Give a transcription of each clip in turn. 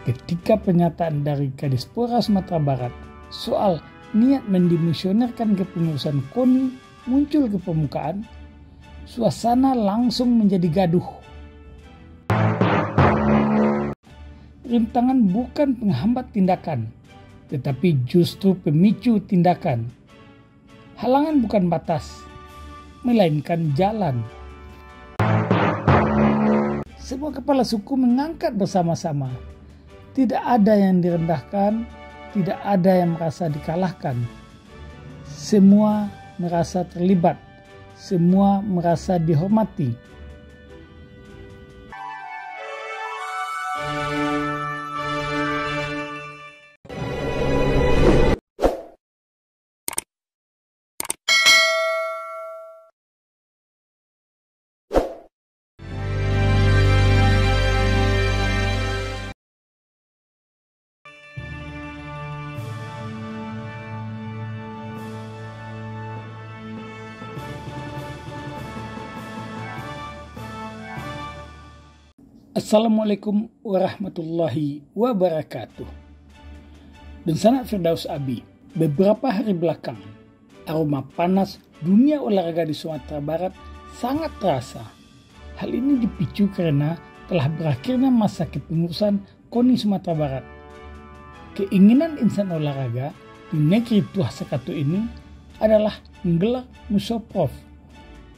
Ketika pernyataan dari Kadispora Sumatera Barat soal niat mendimisionerkan kepengurusan KONI muncul ke permukaan, suasana langsung menjadi gaduh. Rintangan bukan penghambat tindakan, tetapi justru pemicu tindakan. Halangan bukan batas, melainkan jalan. Semua kepala suku mengangkat bersama-sama. Tidak ada yang direndahkan, tidak ada yang merasa dikalahkan. Semua merasa terlibat, semua merasa dihormati. Assalamualaikum warahmatullahi wabarakatuh. Dan sana Firdaus Abi, beberapa hari belakang, aroma panas dunia olahraga di Sumatera Barat sangat terasa. Hal ini dipicu karena telah berakhirnya masa kepengurusan KONI Sumatera Barat. Keinginan insan olahraga di negeri Tuah Sekatu ini adalah menggelar musyawrah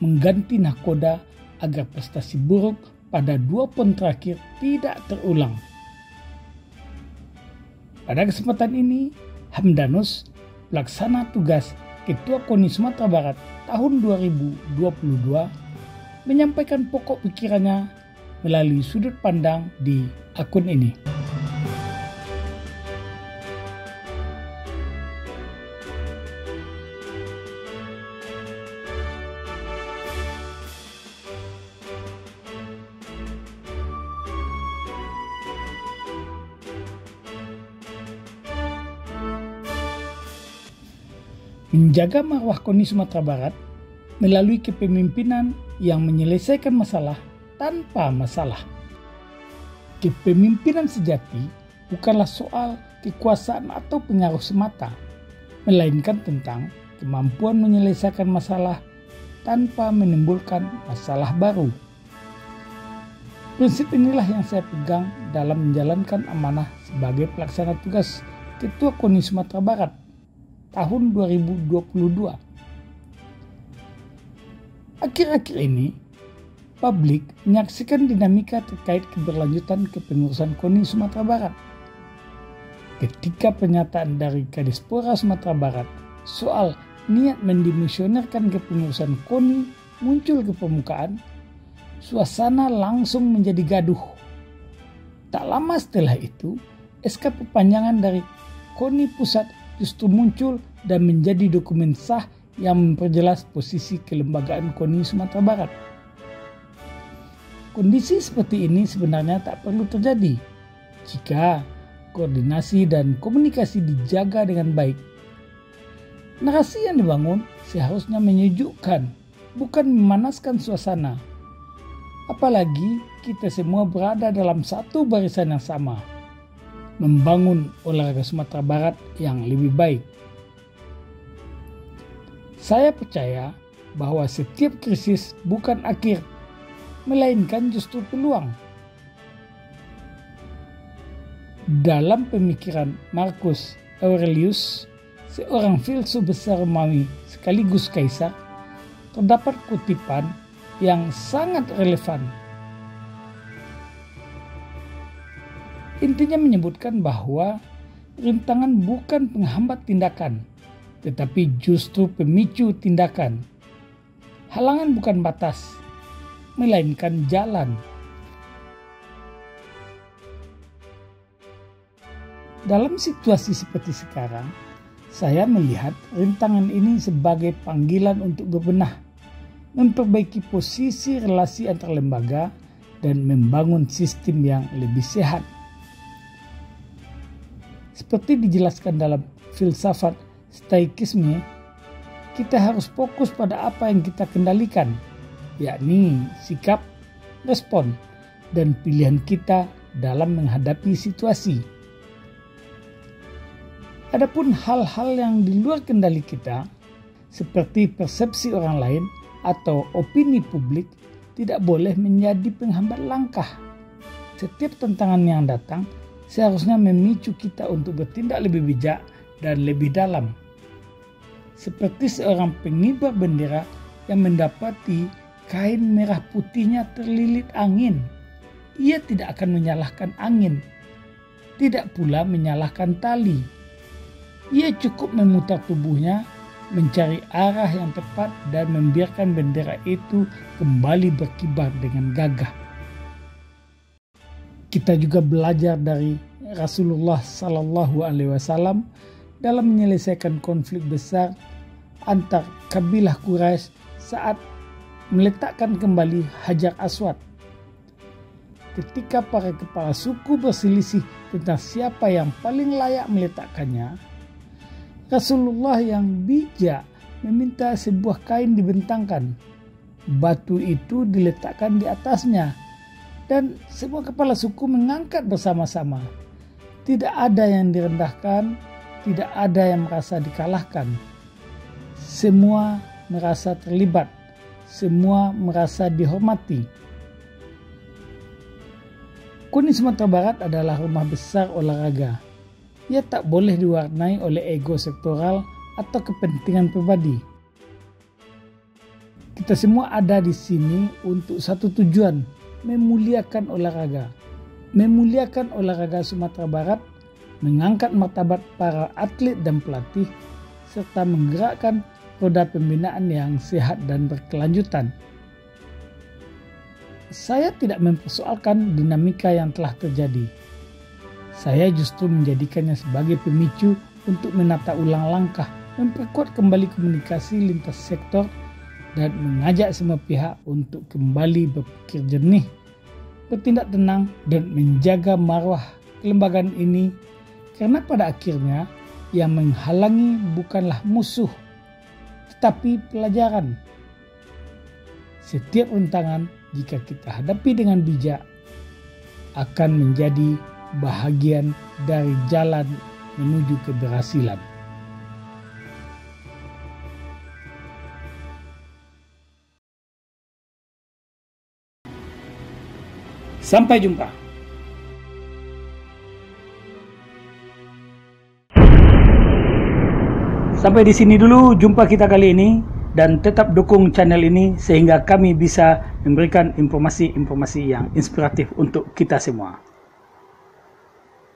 mengganti nahkoda agar prestasi buruk pada 2 PON terakhir tidak terulang. Pada kesempatan ini, Hamdanus, pelaksana tugas Ketua KONI Sumatera Barat tahun 2022, menyampaikan pokok pikirannya melalui sudut pandang di akun ini. Menjaga marwah KONI Sumatera Barat melalui kepemimpinan yang menyelesaikan masalah tanpa masalah. Kepemimpinan sejati bukanlah soal kekuasaan atau pengaruh semata, melainkan tentang kemampuan menyelesaikan masalah tanpa menimbulkan masalah baru. Prinsip inilah yang saya pegang dalam menjalankan amanah sebagai pelaksana tugas Ketua KONI Sumatera Barat tahun 2022. Akhir-akhir ini, publik menyaksikan dinamika terkait keberlanjutan kepengurusan KONI Sumatera Barat. Ketika pernyataan dari Kadispora Sumatera Barat soal niat mendimisionerkan kepengurusan KONI muncul ke permukaan, suasana langsung menjadi gaduh. Tak lama setelah itu, SK perpanjangan dari KONI Pusat justru muncul dan menjadi dokumen sah yang memperjelas posisi kelembagaan KONI Sumatera Barat. Kondisi seperti ini sebenarnya tak perlu terjadi jika koordinasi dan komunikasi dijaga dengan baik. Narasi yang dibangun seharusnya menyejukkan, bukan memanaskan suasana. Apalagi kita semua berada dalam satu barisan yang sama, membangun olahraga Sumatera Barat yang lebih baik. Saya percaya bahwa setiap krisis bukan akhir, melainkan justru peluang. Dalam pemikiran Marcus Aurelius, seorang filsuf besar Romawi sekaligus kaisar, terdapat kutipan yang sangat relevan. Intinya menyebutkan bahwa rintangan bukan penghambat tindakan, tetapi justru pemicu tindakan. Halangan bukan batas, melainkan jalan. Dalam situasi seperti sekarang, saya melihat rintangan ini sebagai panggilan untuk berbenah, memperbaiki posisi relasi antar lembaga, dan membangun sistem yang lebih sehat. Seperti dijelaskan dalam filsafat stoikisme, kita harus fokus pada apa yang kita kendalikan, yakni sikap, respon, dan pilihan kita dalam menghadapi situasi. Adapun hal-hal yang di luar kendali kita, seperti persepsi orang lain atau opini publik, tidak boleh menjadi penghambat langkah. Setiap tantangan yang datang seharusnya memicu kita untuk bertindak lebih bijak dan lebih dalam. Seperti seorang pengibar bendera yang mendapati kain merah putihnya terlilit angin. Ia tidak akan menyalahkan angin, tidak pula menyalahkan tali. Ia cukup memutar tubuhnya, mencari arah yang tepat dan membiarkan bendera itu kembali berkibar dengan gagah. Kita juga belajar dari Rasulullah Sallallahu Alaihi Wasallam dalam menyelesaikan konflik besar antar kabilah Quraisy saat meletakkan kembali Hajar Aswad. Ketika para kepala suku berselisih tentang siapa yang paling layak meletakkannya, Rasulullah yang bijak meminta sebuah kain dibentangkan. Batu itu diletakkan di atasnya dan semua kepala suku mengangkat bersama-sama. Tidak ada yang direndahkan, tidak ada yang merasa dikalahkan. Semua merasa terlibat, semua merasa dihormati. KUNI Sumatera Barat adalah rumah besar olahraga. Ia tak boleh diwarnai oleh ego sektoral atau kepentingan pribadi. Kita semua ada di sini untuk satu tujuan, memuliakan olahraga. Memuliakan olahraga Sumatera Barat, mengangkat martabat para atlet dan pelatih, serta menggerakkan roda pembinaan yang sehat dan berkelanjutan. Saya tidak mempersoalkan dinamika yang telah terjadi. Saya justru menjadikannya sebagai pemicu untuk menata ulang langkah, memperkuat kembali komunikasi lintas sektor, dan mengajak semua pihak untuk kembali berpikir jernih, bertindak tenang, dan menjaga marwah kelembagaan ini, karena pada akhirnya yang menghalangi bukanlah musuh, tetapi pelajaran. Setiap rintangan, jika kita hadapi dengan bijak, akan menjadi bahagian dari jalan menuju keberhasilan. Sampai jumpa. Sampai di sini dulu jumpa kita kali ini, dan tetap dukung channel ini sehingga kami bisa memberikan informasi-informasi yang inspiratif untuk kita semua.